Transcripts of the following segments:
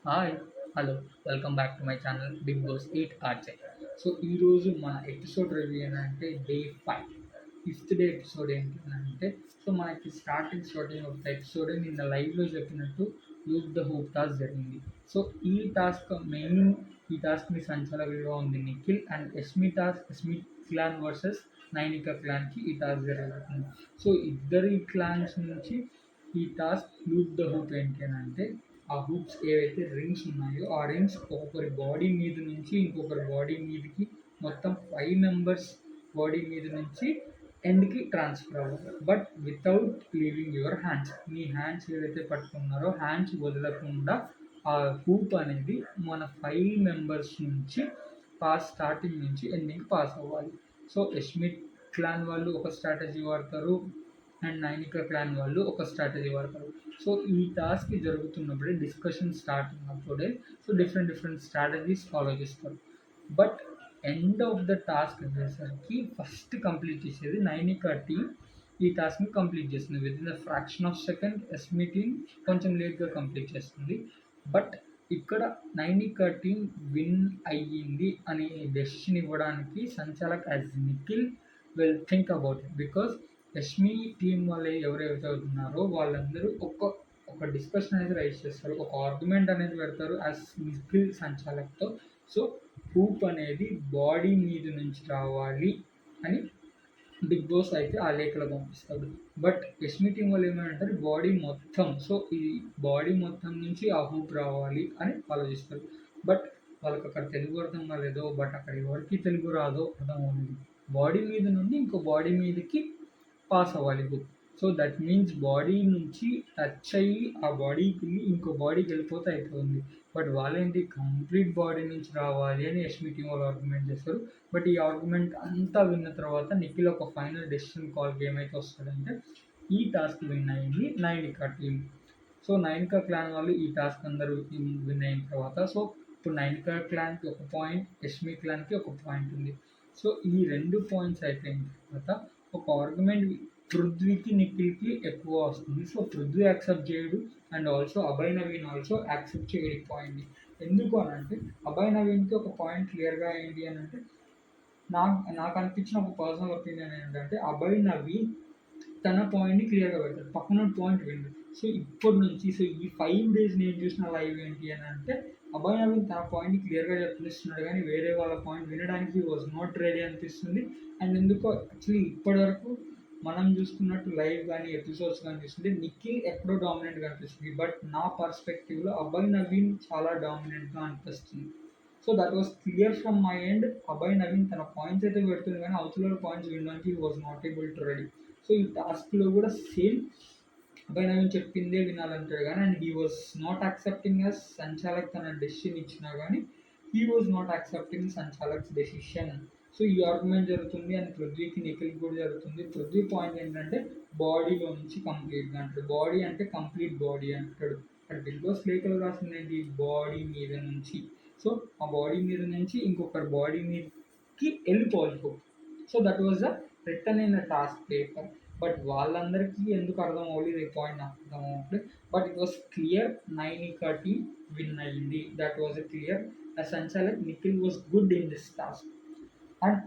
Hi! Hello! Welcome back to my channel 'Bigg Boss 8 RJ'. So, ఈరోజు మన episode review ఏంటంటే day 5. Fifth day episode ఏంటి అనంటే, so, మనకి స్టార్టింగ్ ఆఫ్ ద ఎపిసోడ్ నిన్న లైవ్‌లో చెప్పినట్టు లూప్ ద హూప్ టాస్క్ జరిగింది. సో, ఈ టాస్క్‌ని సంచాలకులుగా ఉంది Nikhil and Yashmi clan versus Nainika క్లాన్‌కి ఈ టాస్క్ జరుగుతుంది. సో, ఇద్దరి క్లాన్స్ నుంచి ఈ టాస్క్ లూప్ ద హూప్ ఏంటి అనంటే ఆ హూప్స్ ఏవైతే రింగ్స్ ఉన్నాయో, ఆ రింగ్స్ ఒకరి బాడీ మీద నుంచి ఇంకొకరి బాడీ మీదకి మొత్తం 5 మెంబర్స్ బాడీ మీద నుంచి ఎండ్‌కి ట్రాన్స్‌ఫర్ అవ్వాలి. But without leaving your hands. మీ హ్యాండ్స్ ఏవైతే పట్టుకున్నారో హ్యాండ్స్ వదలకుండా ఆ హూప్ అనేది మన 5 మెంబర్స్ నుంచి స్టార్టింగ్ నుంచి ఎండింగ్ పాస్ అవ్వాలి. సో, యష్మిత్ క్లాన్ వాళ్ళు ఒక స్ట్రాటజీ వాడతారు. అండ్ నైనిక క్లాన్ వాళ్ళు ఒక స్ట్రాటజీ వాడతారు. సో, ఈ టాస్క్ జరుగుతున్నప్పుడే డిస్కషన్ స్టార్ట్ ఉన్నప్పుడే సో, డిఫరెంట్ స్ట్రాటజీస్ ఫాలో చేస్తారు. But end of the task వచ్చేసరికి ఫస్ట్ కంప్లీట్ చేసేది నైనిక టీమ్ ఈ టాస్క్‌ని కంప్లీట్ చేస్తుంది. Within the fraction of second Yashmi team కొంచెం లేట్‌గా కంప్లీట్ చేస్తుంది. బట్ ఇక్కడ నైనిక టీమ్ విన్ అయ్యింది అని డెసిషన్ ఇవ్వడానికి సంచాలక్ as Nikhil will think about it. Because Yashmi team వాళ్ళు ఎవరైతే ఉన్నారో వాళ్ళందరూ ఒక డిస్కషన్ అనేది రైజ్ చేస్తారు. ఒక ఆర్గ్యుమెంట్ అనేది పెడతారు యాజ్ నిఖిల్ సంచాలక్‌తో. సో, హూప్ అనేది బాడీ మీద నుంచి రావాలి అని బిగ్ బాస్ అయితే ఆ లేఖలో పంపిస్తాడు. బట్ యష్మి టీమ్ వాళ్ళు ఏమంటారు బాడీ మొత్తం. సో, ఈ బాడీ మొత్తం నుంచి ఆ హూప్ రావాలి అని ఆలోచిస్తారు. బట్ వాళ్ళకక్కడ తెలుగు అర్థం కాలేదో, బట్ అక్కడ ఎవరికీ తెలుగు రాదో అర్థం అవ్వలేదు. బాడీ మీద నుండి ఇంకో బాడీ మీదకి పాస్ అవ్వాలి hook. So, that means body నుంచి టచ్ అయ్యి ఆ బాడీకెళ్ళి ఇంకో బాడీకెళ్ళిపోతే అయిపోతుంది. బట్ వాళ్ళేంటి కంప్లీట్ బాడీ నుంచి రావాలి అని యష్మి టీమ్ వాళ్ళు ఆర్గ్యుమెంట్ చేస్తారు. బట్ ఈ ఆర్గ్యుమెంట్ అంతా విన్న తర్వాత నిఖిల్ ఒక ఫైనల్ డెసిషన్ కాల్‌కి ఏమైతే వస్తాడంటే, ఈ టాస్క్ విన్ అయింది Nainika team. So, Nainika clan వాళ్ళు ఈ టాస్క్ అందరూ విన్ అయిన తర్వాత సో, ఇప్పుడు నైనిక క్లాన్‌కి ఒక పాయింట్, యష్మి క్లాన్‌కి ఒక పాయింట్ ఉంది. సో, ఈ 2 పాయింట్స్ అయిపోయిన తర్వాత ఒక ఆర్గ్యుమెంట్ పృథ్వీకి, నిఖిల్‌కి ఎక్కువ వస్తుంది. సో, పృథ్వీ యాక్సెప్ట్ చేయడు and also Abhay Naveen also accept చేయడు ఈ పాయింట్‌ని. ఎందుకు అనంటే అభయ్ నవీన్‌కి ఒక పాయింట్ క్లియర్‌గా ఏంటి అనంటే నాకు అనిపించిన ఒక పర్సనల్ ఒపీనియన్ ఏంటంటే అభయ్ నవీన్ తన పాయింట్‌ని క్లియర్‌గా పెడతాడు. పక్కనోడి పాయింట్ వినడు. సో, ఇప్పటి నుంచి ఈ 5 డేస్ నేను చూసిన లైవ్ ఏంటి అనంటే అభయ్ నవీన్ తన పాయింట్‌ని క్లియర్‌గా చెప్పేస్తున్నాడు గానీ వేరే వాళ్ళ పాయింట్ వినడానికి హి వాస్ నాట్ రెడీ అనిపిస్తుంది. అండ్ ఎందుకో యాక్చువల్లీ ఇప్పటివరకు మనం చూసుకున్నట్టు లైవ్ గానీ, ఎపిసోడ్స్ గానీ చూస్తుంటే నిఖిల్ ఎక్కడో డామినెంట్‌గా అనిపిస్తుంది. బట్ నా పర్స్పెక్టివ్‌లో అభయ్ నవీన్ చాలా డామినెంట్‌గా అనిపిస్తుంది. So, that was clear from my end. Abhay Naveen తన పాయింట్స్ అయితే పెడుతుంది గానీ అవతలోళ్ళ పాయింట్స్ వినడానికి he was not able to ready. So, ఈ టాస్క్‌లో కూడా సేమ్ అభయ్ నవీన్ చెప్పిందే వినాలంటాడు గానీ and he was not accepting as సంచాలక్ తన డెసిషన్ ఇచ్చినా గానీ హి వాస్ నాట్ యాక్సెప్టింగ్ సంచాలక్స్ డెసిషన్. సో, ఈ ఆర్గ్యుమెంట్ జరుగుతుంది అండ్ పృథ్వీకి, నిఖిల్‌కి కూడా జరుగుతుంది. పృథ్వీ పాయింట్ ఏంటంటే బాడీలో నుంచి కంప్లీట్‌గా అంటాడు. బాడీ అంటే కంప్లీట్ బాడీ అంటాడు. అక్కడ బిగ్ బాస్ లేఖలో రాసిందేంటి బాడీ మీద నుంచి. సో, ఆ బాడీ మీద నుంచి ఇంకొకరి బాడీ మీదకి వెళ్ళిపోవాలి hook. So, that was the written in the task paper. But వాళ్ళందరికీ ఎందుకు అర్థం అవ్వలేదు ఈ పాయింట్ నాకు అర్థం అవ్వట్లేదు. But it was clear Nainika team win అయ్యింది. That was a clear. సంచాలక్ Nikhil was good in this task. And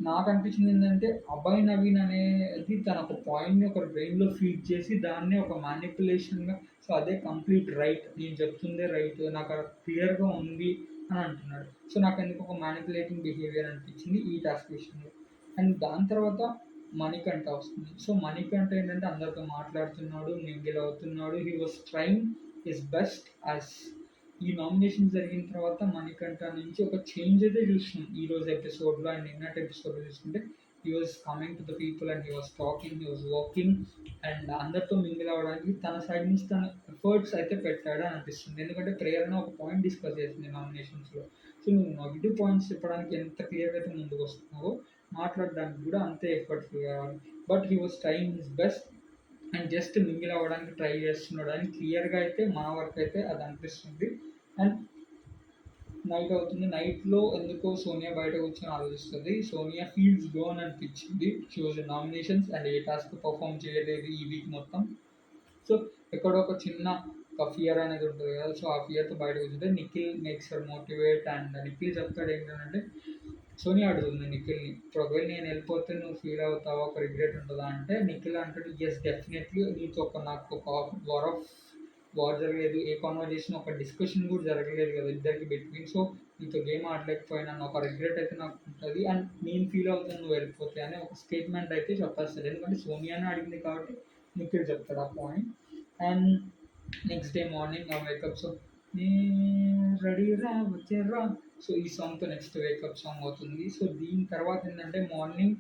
నాకు అనిపించింది ఏంటంటే అభయ్ నవీన్ అనేది తన ఒక పాయింట్‌ని ఒక బ్రెయిన్‌లో ఫీడ్ చేసి దాన్నే ఒక మ్యానిప్యులేషన్‌గా సో, అదే కంప్లీట్ రైట్. నేను చెప్తుందే రైట్. నాకు క్లియర్‌గా ఉంది అని అంటున్నాడు. సో, నాకెందుకో ఒక మ్యానిప్యులేటింగ్ బిహేవియర్ అనిపించింది ఈ టాస్క్ విషయంలో. అండ్ దాని తర్వాత మణికంఠ వస్తుంది. సో, మణికంఠ ఏంటంటే అందరితో మాట్లాడుతున్నాడు, మింగిల్ అవుతున్నాడు. He was trying his best as ఈ నామినేషన్స్ జరిగిన తర్వాత మణికంఠ నుంచి ఒక చేంజ్ అయితే చూసినాం. ఈరోజు ఎపిసోడ్‌లో అండ్ నిన్నటి ఎపిసోడ్‌లో చూసుకుంటే he was coming to the people and he was talking, he was walking and అందరితో మింగిల్ అవ్వడానికి తన సైడ్ నుంచి తన ఎఫర్ట్స్ అయితే పెట్టాడు అని అనిపిస్తుంది. ఎందుకంటే ప్రేరణ ఒక పాయింట్ డిస్కస్ చేసింది నామినేషన్స్‌లో. సో, నువ్వు నెగెటివ్ పాయింట్స్ చెప్పడానికి ఎంత క్లియర్‌గా అయితే ముందుకొస్తున్నావో మాట్లాడడానికి కూడా అంతే ఎఫర్ట్‌ఫుల్ కావాలి. But he was trying his best and just mingle అవ్వడానికి ట్రై చేస్తున్నాడు అని క్లియర్‌గా అయితే మా వరకైతే అది అనిపిస్తుంది. అండ్ నైట్ అవుతుంది. నైట్‌లో ఎందుకో సోనియా బయట కూర్చొని ఆలోచిస్తది. సోనియా ఫీల్స్ గోన్ అనిపించింది. She was in nominations and A task perform చేయలేదు ఈ వీక్ మొత్తం. సో, ఎక్కడో ఒక చిన్న ఒక ఫియర్ అనేది ఉంటుంది కదా. సో ఆ ఫియర్తో బయటకు వచ్చితే Nikhil makes her motivate and Nikhil చెప్తాడు ఏంటంటే, సోనియా అడుగుతుంది నిఖిల్ని, ఇప్పుడు ఒకవేళ నేను వెళ్ళిపోతే నువ్వు ఫీల్ అవుతావా, ఒక రిగ్రెట్ ఉంటుందా అంటే నిఖిల్ అంటాడు, ఎస్ డెఫినెట్లీ నీతో నాకు ఒక వార్ ఆఫ్ వార్ జరగలేదు, ఏ కాన్వర్జేషన్ ఒక డిస్కషన్ కూడా జరగలేదు కదా ఇద్దరికి బిట్వీన్. సో నీతో గేమ్ ఆడలేకపోయినా ఒక రిగ్రెట్ అయితే నాకు ఉంటుంది అండ్ నేను ఫీల్ అవుతాను నువ్వు వెళ్ళిపోతే అని ఒక స్టేట్మెంట్ అయితే చెప్పేస్తాడు. ఎందుకంటే సోనియానే అడిగింది కాబట్టి నిఖిల్ చెప్తాడు ఆ point. And next day morning ఆ వేకప్ సో నీ రెడీ రా వచ్చేరా, సో ఈ సాంగ్తో నెక్స్ట్ వేకప్ సాంగ్ అవుతుంది. సో దీని తర్వాత ఏంటంటే మార్నింగ్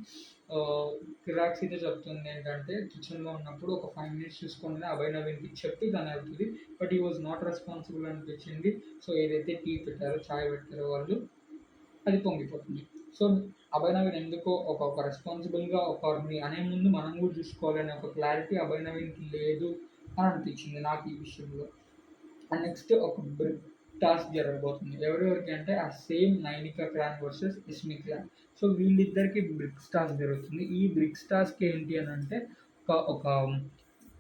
కిరాక్సీతో చెప్తుంది ఏంటంటే కిచెన్లో ఉన్నప్పుడు ఒక 5 minutes చూసుకొని అభయ్ నవీన్కి చెప్పి దాని అవుతుంది, బట్ ఈ వాజ్ నాట్ రెస్పాన్సిబుల్ అనిపించింది. సో ఏదైతే టీ పెట్టారో చాయ్ పెట్టారో వాళ్ళు అది పొంగిపోతుంది. సో అభయ్ నవీన్ ఎందుకో ఒక రెస్పాన్సిబుల్గా ఒకరిని అనే ముందు మనం కూడా చూసుకోవాలనే ఒక క్లారిటీ అభయ్ నవీన్కి లేదు అని అనిపించింది నాకు ఈ విషయంలో. అండ్ నెక్స్ట్ ఒక బ్రిక్ టాస్క్ జరగబోతుంది. ఎవరెవరికి అంటే ఆ same Nainika clan versus Yashmi clan. So వీళ్ళిద్దరికి బ్రిక్స్ టాస్క్ జరుగుతుంది. ఈ బ్రిక్స్ టాస్క్ ఏంటి అని అంటే ఒక ఒక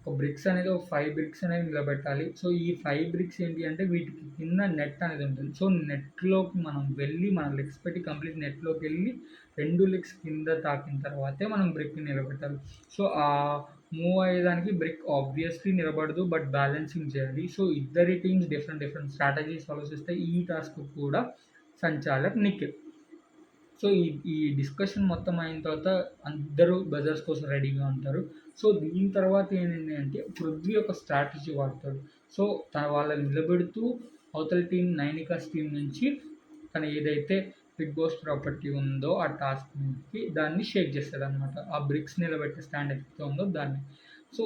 ఒక బ్రిక్స్ అనేది ఒక 5 బ్రిక్స్ అనేవి నిలబెట్టాలి. సో ఈ 5 బ్రిక్స్ ఏంటి అంటే వీటికి కింద నెట్ అనేది ఉంటుంది. సో నెట్లోకి మనం వెళ్ళి మన లెగ్స్ పెట్టి కంప్లీట్ నెట్లోకి వెళ్ళి 2 లెగ్స్ కింద తాకిన తర్వాతే మనం బ్రిక్ని నిలబెట్టాలి. సో ఆ మూవ్ అయ్యేదానికి బ్రిక్ ఆబ్వియస్లీ నిలబడదు, బట్ బ్యాలెన్సింగ్ చేయాలి. సో ఇద్దరి టీమ్స్ డిఫరెంట్ స్ట్రాటజీస్ ఫాలో చేస్తాయి. ఈ టాస్క్ కూడా సంచాలక్ నిఖిల్. సో ఈ డిస్కషన్ మొత్తం అయిన తర్వాత అందరూ బజర్స్ కోసం రెడీగా ఉంటారు. సో దీని తర్వాత ఏంటంటే అంటే పృథ్వీ ఒక స్ట్రాటజీ వాడతాడు. సో వాళ్ళని నిలబెడుతూ అవతల టీం నైనికాస్ టీం నుంచి తను ఏదైతే బిగ్ బాస్ ప్రాపర్టీ ఉందో ఆ టాస్క్ నుంచి దాన్ని షేక్ చేస్తాడు అనమాట. ఆ బ్రిక్స్ నిలబెట్టే స్టాండ్ ఎత్తుతో ఉందో దాన్ని. So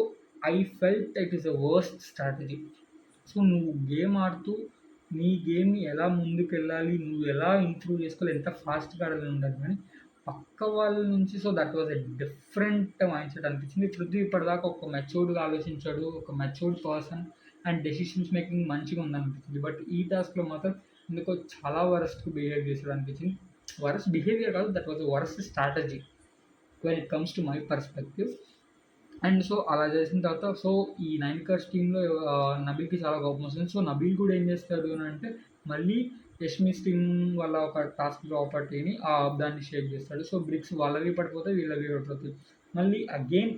I felt it is a worst strategy. So నువ్వు గేమ్ ఆడుతూ నీ గేమ్‌ని ఎలా ముందుకెళ్ళాలి, నువ్వు ఎలా ఇంప్రూవ్ చేసుకోవాలి, ఎంత ఫాస్ట్‌గా ఆడాలని ఉండదు కానీ, పక్క వాళ్ళ నుంచి so that was a different mindset అనిపించింది. పృథ్వీ ఇప్పటిదాకా ఒక మెచ్యూర్డ్‌గా ఆలోచించాడు. ఒక matured person and decisions making మంచిగా ఉందనిపించింది. బట్ ఈ టాస్క్‌లో మాత్రం ఎందుకో చాలా వరస్ట్‌గా బిహేవ్ చేశాడు అనిపించింది. వరస్ట్ బిహేవియర్ కాదు, that was a worst strategy when it comes to my perspective. And so అలా చేసిన తర్వాత సో ఈ 9 కార్స్ టీమ్‌లో నబీల్‌కి చాలా కోపం వస్తుంది. సో నబీల్ కూడా ఏం చేస్తాడు అని అంటే మళ్ళీ యష్మిస్ టీమ్ వాళ్ళ ఒక టాస్క్ ప్రాపర్టీని దాన్ని షేక్ చేస్తాడు. సో బ్రిక్స్ వాళ్ళవి పడిపోతాయి, వీళ్ళవి పడిపోతాయి. మళ్ళీ అగైన్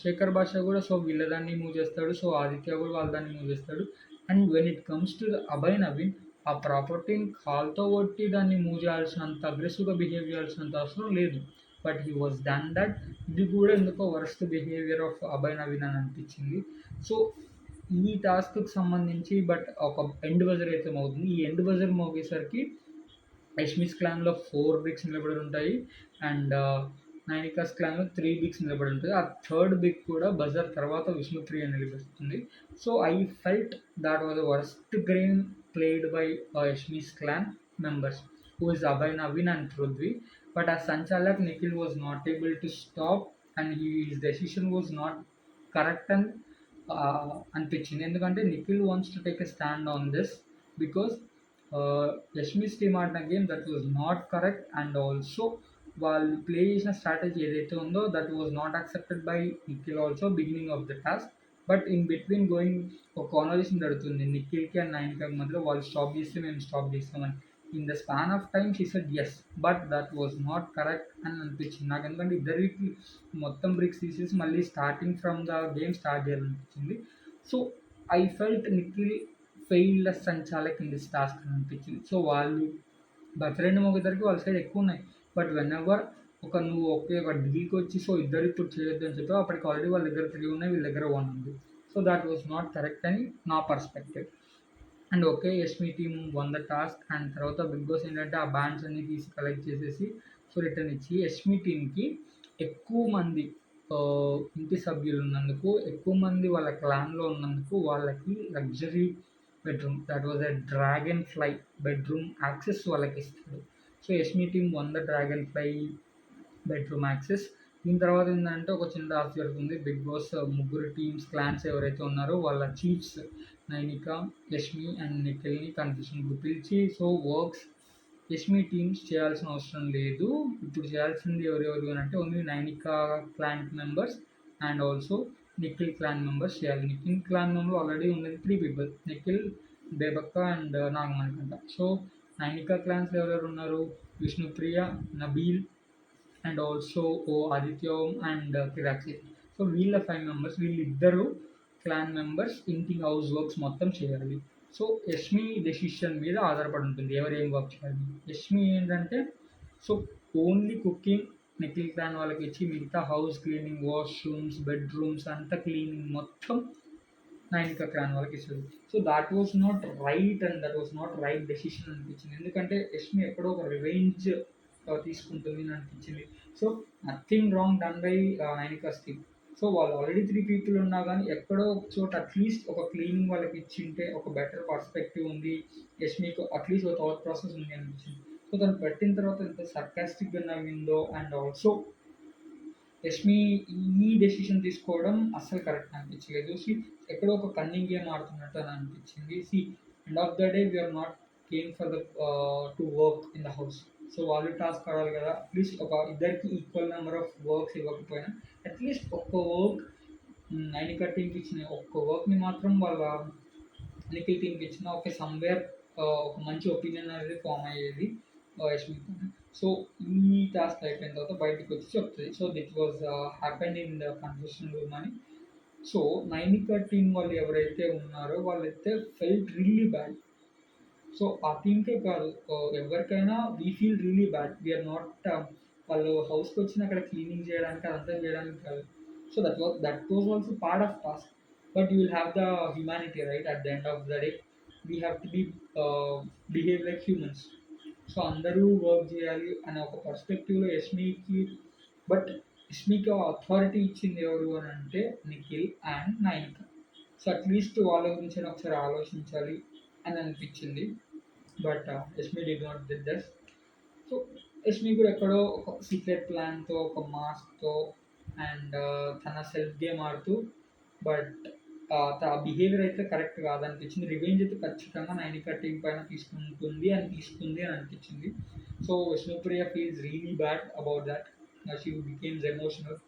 శేఖర్ భాష కూడా సో వీళ్ళ దాన్ని మూవ్ చేస్తాడు. సో ఆదిత్య కూడా వాళ్ళ దాన్ని మూవ్ చేస్తాడు. And when it comes to the Abhay Naveen ఆ ప్రాపర్టీని కాల్తో కొట్టి దాన్ని మూవ్ చేయాల్సినంత అగ్రెసివ్‌గా బిహేవ్ చేయాల్సినంత అవసరం లేదు. But he was done that. ఇది కూడా ఎందుకో worst behaviour of Abhay Naveen అని అనిపించింది. సో ఈ టాస్క్‌కి సంబంధించి బట్ ఒక ఎండ్ బజర్ అయితే మోగుతుంది. ఈ ఎండ్ బజర్ మోగేసరికి యష్మిస్ క్లాన్‌లో 4 బిగ్స్ నిలబడి ఉంటాయి. అండ్ నైనికాస్ క్లాన్‌లో 3 బిగ్స్ నిలబడి ఉంటాయి. ఆ థర్డ్ బిగ్ కూడా బజర్ తర్వాత విష్ణుప్రియ నిలబెడుతుంది. So I felt that was the worst game played by Yashmi's clan members, who is Abhay Navin and Prithvi. But as Sanchalak, Nikhil was not able to stop and his decision was not correct and అనిపించింది. ఎందుకంటే Nikhil wants to take a stand on this because Yashmi's team ఆడిన game that was not correct and also వాళ్ళు play చేసిన strategy ఏదైతే ఉందో that was not accepted by Nikhil also beginning of the task. But in between going ఒక conversation జరుగుతుంది నిఖిల్కి and నైనికాకి మధ్యలో. వాళ్ళు స్టాప్ చేస్తే మేము స్టాప్ చేస్తామని. In the span of time she said yes, but that was not correct అని అనిపించింది నాకు. ఎందుకంటే ఇద్దరికి మొత్తం బ్రిక్స్ తీసేసి మళ్ళీ starting from the game start చేయాలనిపించింది. So I felt Nikhil failed as సంచాలక్ ఇన్ దిస్ టాస్క్ అని అనిపించింది. సో వాళ్ళు బర్త్‌డేని మోగేసరికి వాళ్ళ సైడ్ ఎక్కువ ఉన్నాయి. బట్ వెన్ ఎవర్ నువ్వు ఒక డీల్‌కి వచ్చి సో ఇద్దరు ఇప్పుడు చేయొద్దు అని చెప్పావు, అప్పటికి ఆల్రెడీ వాళ్ళ దగ్గర 3 ఉన్నాయి, వీళ్ళ దగ్గర 1 ఉంది. So that was not correct అని నా perspective. And okay Yashmi team one the task. And తర్వాత బిగ్ బాస్ ఏంటంటే ఆ బ్యాండ్స్ అన్ని తీసి కలెక్ట్ చేసేసి సో రిటర్న్ ఇచ్చి యష్మి టీమ్కి ఎక్కువ మంది ఇంటి సభ్యులు ఉన్నందుకు, ఎక్కువ మంది వాళ్ళ క్లాన్లో ఉన్నందుకు వాళ్ళకి luxury bedroom that was a dragon fly bedroom access వాళ్ళకి ఇస్తాడు. So Yashmi team one the dragon fly bedroom access. దీని తర్వాత ఏంటంటే ఒక చిన్న టాస్క్ జరుగుతుంది. బిగ్ బాస్ ముగ్గురు టీమ్స్ క్లాన్స్ ఎవరైతే ఉన్నారో వాళ్ళ చీఫ్స్ నైనిక, యష్మి అండ్ నిఖిల్ని కన్ఫ్యూషన్‌కి పిలిచి సో వర్క్స్ యష్మి టీమ్స్ చేయాల్సిన అవసరం లేదు. ఇప్పుడు చేయాల్సింది ఎవరెవరు అని అంటే only Nainika clan members and also Nikhil clan members చేయాలి. నిఖిల్ క్లాన్ మెంబర్ ఆల్రెడీ ఉన్నది 3 people. Nikhil, Bebakka and Nagamanikanta. So Nainika క్లాన్స్‌లో ఎవరెవరు ఉన్నారు? Vishnupriya, Nabeel and also Aditya Om and Kiraksi. So వీళ్ళ 5 మెంబర్స్, వీళ్ళిద్దరూ క్లాన్ మెంబర్స్ ఇంటి హౌస్ వర్క్స్ మొత్తం చేయాలి. సో యష్మి డెసిషన్ మీద ఆధారపడి ఉంటుంది ఎవరు ఏం వర్క్ చేయాలి. యష్మి ఏంటంటే so only cooking Nikhil clan వాళ్ళకి ఇచ్చి మిగతా హౌస్ క్లీనింగ్, వాష్రూమ్స్, బెడ్రూమ్స్ అంతా క్లీనింగ్ మొత్తం నైనికా క్లాన్ వాళ్ళకి ఇస్తుంది. So that was not right and that was not right decision అనిపించింది. ఎందుకంటే యష్మి ఎక్కడో ఒక రివెంజ్ తీసుకుంటుంది అని అనిపించింది. So nothing wrong done by Nainika's team. So వాళ్ళు ఆల్రెడీ 3 పీపుల్ ఉన్నా కానీ ఎక్కడో ఒక చోట అట్లీస్ట్ ఒక క్లీనింగ్ వాళ్ళకి ఇచ్చింటే ఒక బెటర్ పర్స్పెక్టివ్ ఉంది. యష్మికి అట్లీస్ట్ ఒక థాట్ ప్రాసెస్ ఉంది అనిపించింది. సో తను పెట్టిన తర్వాత ఎంత సర్కాస్టిక్గా నవ్విందో అండ్ ఆల్సో యష్మి ఈ డెసిషన్ తీసుకోవడం అస్సలు కరెక్ట్ అనిపించలేదు. ఎక్కడో ఒక కన్నింగ్ గేమ్ ఆడుతున్నట్టు అని అనిపించింది. End of the day we're not came for the to work in the house. So వాళ్ళు టాస్క్ ఆడాలి కదా, అట్లీస్ట్ ఒక ఇద్దరికి ఈక్వల్ నెంబర్ ఆఫ్ వర్క్స్ ఇవ్వకపోయినా అట్లీస్ట్ ఒక్క వర్క్ నైనికా టీంకి ఇచ్చిన ఒక్క వర్క్ని మాత్రం వాళ్ళ నిఖిల్ టీంకి ఇచ్చిన ఓకే సమ్వేర్ ఒక మంచి ఒపీనియన్ అనేది ఫామ్ అయ్యేది యష్మితో. సో ఈ టాస్క్ అయిపోయిన తర్వాత బయటకు వచ్చి చెప్తుంది. So that was happened in the confession room అని. సో నైనికా టీం వాళ్ళు ఎవరైతే ఉన్నారో వాళ్ళైతే ఫెల్ట్ రియలీ బ్యాడ్. సో ఆ టీంకే కాదు ఎవరికైనా we feel really bad. We're not వాళ్ళు హౌస్కి వచ్చిన అక్కడ క్లీనింగ్ చేయడానికి అదంతా చేయడానికి కాదు. So that was also part of task. But you will have the humanity right at the end of the day. We have to be behave like humans. So అందరూ work చేయాలి అనే ఒక పర్స్పెక్టివ్లో యష్మికి, బట్ యష్మికి అథారిటీ ఇచ్చింది ఎవరు అని అంటే Nikhil and Nainika. So at least వాళ్ళ గురించి ఒకసారి ఆలోచించాలి అని అనిపించింది. But Yashmi did not did that. So Yashmi కూడా ఎక్కడో ఒక సీక్రెట్ ప్లాన్తో, ఒక మాస్క్తో అండ్ తన సెల్ఫ్ గేమ్ ఆడుతూ, బట్ ఆ బిహేవియర్ అయితే కరెక్ట్ కాదనిపించింది. రివెంజ్ అయితే ఖచ్చితంగా నైనికా టీం పైన తీసుకుంది అని అనిపించింది. So Vishnupriya feels really bad about that. She becomes emotional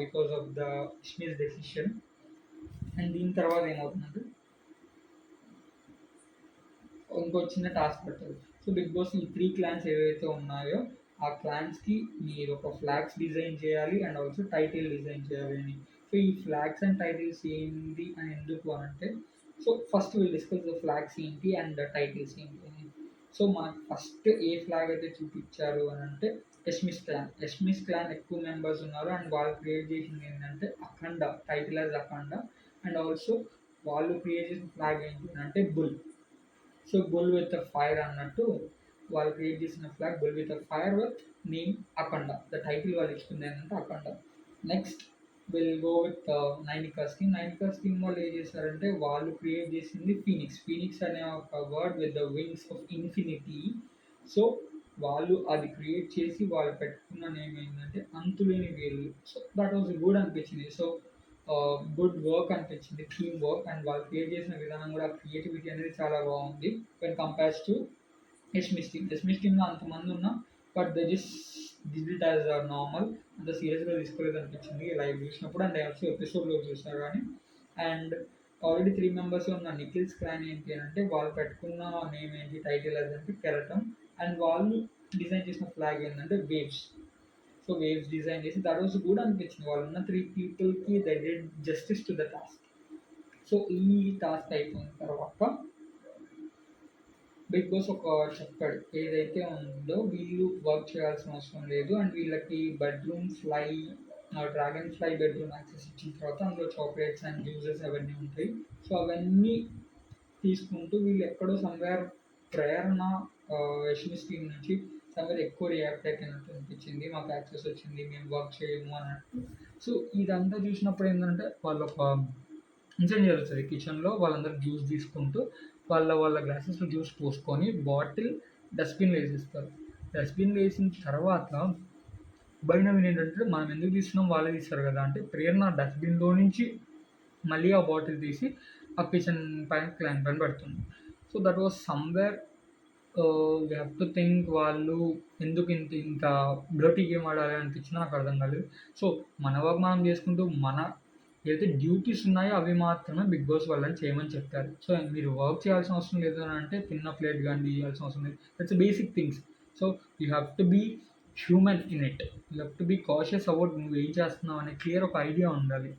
because of the Yashmi's decision. And దీని తర్వాత ఏమవుతుందంటే ఇంకో చిన్న టాస్క్ పెట్టారు. సో బిగ్ బాస్ ఈ 3 క్లాన్స్ ఏవైతే ఉన్నాయో ఆ క్లాన్స్కి మీరు ఒక ఫ్లాగ్స్ డిజైన్ చేయాలి అండ్ ఆల్సో టైటిల్ డిజైన్ చేయాలి అని. సో ఈ ఫ్లాగ్స్ అండ్ టైటిల్స్ ఏంటి అని ఎందుకు అంటే so first will discuss the flags ఏంటి అండ్ టైటిల్స్ ఏంటి అని. సో మనకు ఫస్ట్ ఏ ఫ్లాగ్ అయితే చూపించారు అని అంటే యష్మిస్ క్లాన్ ఎక్కువ మెంబర్స్ ఉన్నారు అండ్ వాళ్ళు క్రియేట్ చేసింది ఏంటంటే Akhanda, title as Akhanda. And also వాళ్ళు క్రియేట్ చేసిన ఫ్లాగ్ ఏంటి అంటే bull. So bull with fire అన్నట్టు వాళ్ళు క్రియేట్ చేసిన flag bull with fire with name Akhanda. The title వాళ్ళు ఇచ్చింది ఏంటంటే Akhanda. Next will go with Nainika's team వాళ్ళు ఏం చేశారంటే వాళ్ళు క్రియేట్ చేసింది ఫీనిక్స్ అనే ఒక word with the wings of infinity. So వాళ్ళు అది క్రియేట్ చేసి వాళ్ళు పెట్టుకున్న నేమ్ ఏంటంటే అంతులేని వేలు. సో దట్ వాజ్ గుడ్ అనిపించింది. సో గుడ్ వర్క్ అనిపించింది, టీమ్ వర్క్. అండ్ వాళ్ళు క్రియేట్ చేసిన విధానం కూడా క్రియేటివిటీ అనేది చాలా బాగుంది వెన్ కంపేర్స్ టు యష్మిస్ టీమ్లో అంతమంది ఉన్నా but they just did it as normal. అంత సీరియస్గా తీసుకోలేదు అనిపించింది లైవ్ చూసినప్పుడు. అండ్ ఆల్సో ఎపిసోడ్లో చూసారు కానీ. అండ్ ఆల్రెడీ 3 మెంబర్స్ ఉన్న నిఖిల్స్ క్లాన్ ఏంటి అని అంటే వాళ్ళు పెట్టుకున్న నేమ్ ఏంటి, టైటిల్ అంటే కెరటం. అండ్ వాళ్ళు డిజైన్ చేసిన ఫ్లాగ్ ఏంటంటే వేవ్స్. సో వేవ్స్ డిజైన్ చేసి దట్ వాస్ గుడ్ అనిపించింది. వాళ్ళు ఉన్న 3 పీపుల్కి they did justice to the task. So ఈ టాస్క్ అయిపోయిన తర్వాత బిగ్ బాస్ ఒక చెప్పాడు ఏదైతే ఉందో వీళ్ళు వర్క్ చేయాల్సిన అవసరం లేదు అండ్ వీళ్ళకి bedroom fly dragon fly bedroom access ఇచ్చిన తర్వాత అందులో చాక్లెట్స్ అండ్ జ్యూసెస్ అవన్నీ ఉంటాయి. సో అవన్నీ తీసుకుంటూ వీళ్ళు ఎక్కడో సమ్వేర్ ప్రేరణ యష్మిస్ టీం నుంచి సమ్వేర్ ఎక్కువ రియాక్ట్ అయిపోయినట్టు అనిపించింది. మాకు యాక్సెస్ వచ్చింది, మేము వర్క్ చేయము అన్నట్టు. సో ఇదంతా చూసినప్పుడు ఏంటంటే వాళ్ళు ఒక ఇన్సిడెంట్ జరుగుతుంది కిచెన్లో. వాళ్ళందరూ జ్యూస్ తీసుకుంటూ వాళ్ళ గ్లాసెస్లో జ్యూస్ పోసుకొని బాటిల్ డస్ట్బిన్లో వేసేస్తారు. డస్ట్బిన్లో వేసిన తర్వాత బైనవి ఏంటంటే మనం ఎందుకు తీస్తున్నాం వాళ్ళే తీస్తారు కదా అంటే ప్రేరణ డస్ట్బిన్లో నుంచి మళ్ళీ ఆ బాటిల్ తీసి ఆ కిచెన్ పైన క్లాన్ పైన పెడుతుంది. So that was somewhere we have to think వాళ్ళు ఎందుకు ఇంత బ్లటీ గేమ్ ఆడాలి అనిపించినా నాకు అర్థం కాలేదు. సో మన వర్క్ మనం చేసుకుంటూ మన ఏదైతే డ్యూటీస్ ఉన్నాయో అవి మాత్రమే బిగ్ బాస్ వాళ్ళని చేయమని చెప్పారు. సో మీరు వర్క్ చేయాల్సిన అవసరం లేదు అని అంటే తిన్న ప్లేట్ గాని తీయాల్సిన అవసరం లేదు. That's basic things. So you have to be human in it. You have to be cautious about నువ్వు ఏం చేస్తున్నావు అనే క్లియర్ ఒక ఐడియా ఉండాలి.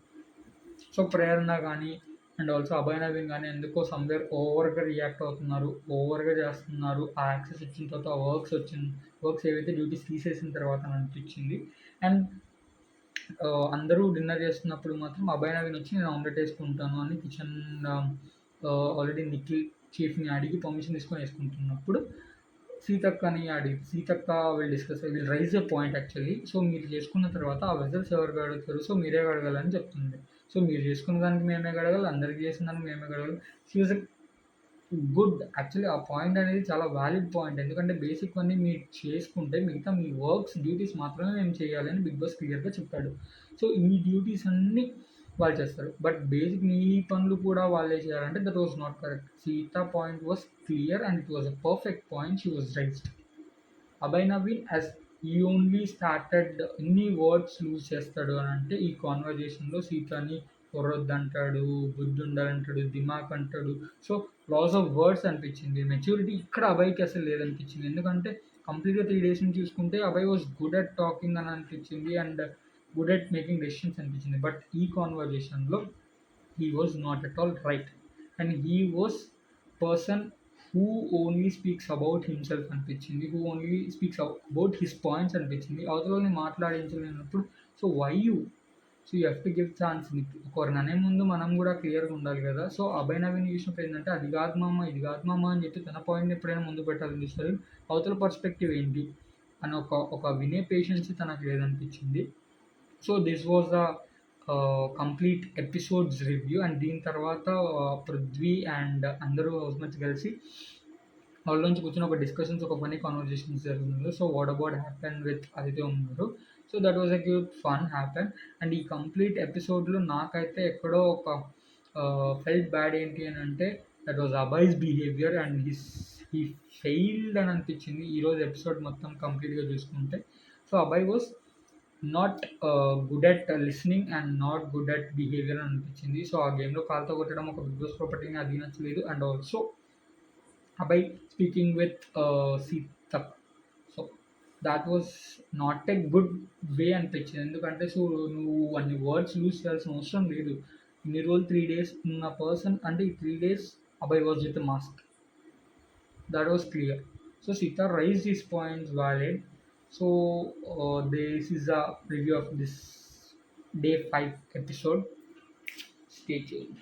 సో ప్రేరణ కానీ అండ్ ఆల్సో అభయ్ నవీన్ కానీ ఎందుకో సమ్వేర్ ఓవర్గా రియాక్ట్ అవుతున్నారు, ఓవర్గా చేస్తున్నారు. ఆ యాక్సెస్ వచ్చిన తర్వాత ఆ వర్క్స్ ఏవైతే డ్యూటీస్ తీసేసిన తర్వాత అని అనిపించింది. అండ్ అందరూ డిన్నర్ చేస్తున్నప్పుడు మాత్రం అభయ్ నవీన్ వచ్చి నేను ఆమ్లెట్ వేసుకుంటాను అని కిచెన్ ఆల్రెడీ నిఖిల్ చీఫ్ని అడిగి పర్మిషన్ తీసుకొని వేసుకుంటున్నప్పుడు Seethakka will raise a point actually. So మీరు చేసుకున్న తర్వాత ఆ వెజల్స్ ఎవరు కడుగుతారు, సో మీరే కడగాలని చెప్తుంది. సో మీరు చేసుకున్న దానికి మేమే కడగాలి, అందరికి చేసిన దానికి మేమే కడగాలి. She was good actually. ఆ పాయింట్ అనేది చాలా వ్యాలిడ్ పాయింట్. ఎందుకంటే బేసిక్ అన్నీ మీరు చేసుకుంటే మిగతా మీ వర్క్స్ డ్యూటీస్ మాత్రమే మేము చేయాలి అని బిగ్ బాస్ క్లియర్గా చెప్పాడు. సో ఈ డ్యూటీస్ అన్నీ వాళ్ళు చేస్తారు, బట్ బేసిక్ మీ పనులు కూడా వాళ్ళే చేయాలంటే that was not correct. Sita point was clear and it was a perfect point she was raised. Abhay Naveen as ఈ ఓన్లీ స్టార్టెడ్ ఎన్ని వర్డ్స్ లూజ్ చేస్తాడు అని అంటే ఈ కాన్వర్జేషన్లో సీతని పొరొద్దు అంటాడు, బుద్ధి ఉండాలంటాడు, దిమాక్ అంటాడు. సో లాస్ ఆఫ్ వర్డ్స్ అనిపించింది. మెచ్యూరిటీ ఇక్కడ అభయ్కి అసలు లేదనిపించింది. ఎందుకంటే కంప్లీట్గా 3 days నుంచి చూసుకుంటే Abhay was good at talking అని అనిపించింది and good at making decisions అనిపించింది. బట్ ఈ కాన్వర్జేషన్లో he was not at all right and he was person who only speaks about himself అనిపించింది, who only speaks about his points అనిపించింది. అవతలని మాట్లాడించలేనప్పుడు so why you so you have to give chance. ఒకరిని అనే ముందు మనం కూడా క్లియర్గా ఉండాలి కదా. సో అభయ్ నవీన్ చూసినప్పుడు ఏంటంటే అది కాదు మామ ఇది కాదు మామ అని చెప్పి తన పాయింట్ని ఎప్పుడైనా ముందు పెట్టాలని చూస్తారు. అవతల పర్స్పెక్టివ్ ఏంటి అని ఒక వినే పేషెన్స్ తనకు లేదనిపించింది. So this was the complete episodes review. And దీని తర్వాత పృథ్వీ అండ్ అందరూ హౌస్మేట్స్ కలిసి వాళ్ళ నుంచి కూర్చొని ఒక డిస్కషన్స్, ఒక ఫన్నీ కాన్వర్జేషన్స్ జరుగుతున్నారు. So what about happen with అదితే ఉన్నారు. So that was a cute fun happen. And ఈ కంప్లీట్ ఎపిసోడ్లో నాకైతే ఎక్కడో ఒక ఫెల్ట్ బ్యాడ్ ఏంటి అని అంటే that was Abhay's behaviour and he failed అని అనిపించింది ఈరోజు ఎపిసోడ్ మొత్తం కంప్లీట్గా చూసుకుంటే. So Abhay was not good at listening and not good at behaviour అని అనిపించింది. సో ఆ గేమ్లో కాల్తో కొట్టడం ఒక బిగ్ బాస్ ప్రాపర్టీని అది నచ్చలేదు. And also Abhay speaking with సీతక్, so that was not a good way అనిపించింది. ఎందుకంటే సో నువ్వు అన్ని వర్డ్స్ యూజ్ చేయాల్సిన అవసరం లేదు. ఇన్ని రోజులు 3 days ఉన్న పర్సన్ అంటే ఈ 3 days Abhay was with mask, that was clear. So Sita raised his points valid. So this is a preview of this day 5 episode. Stay tuned.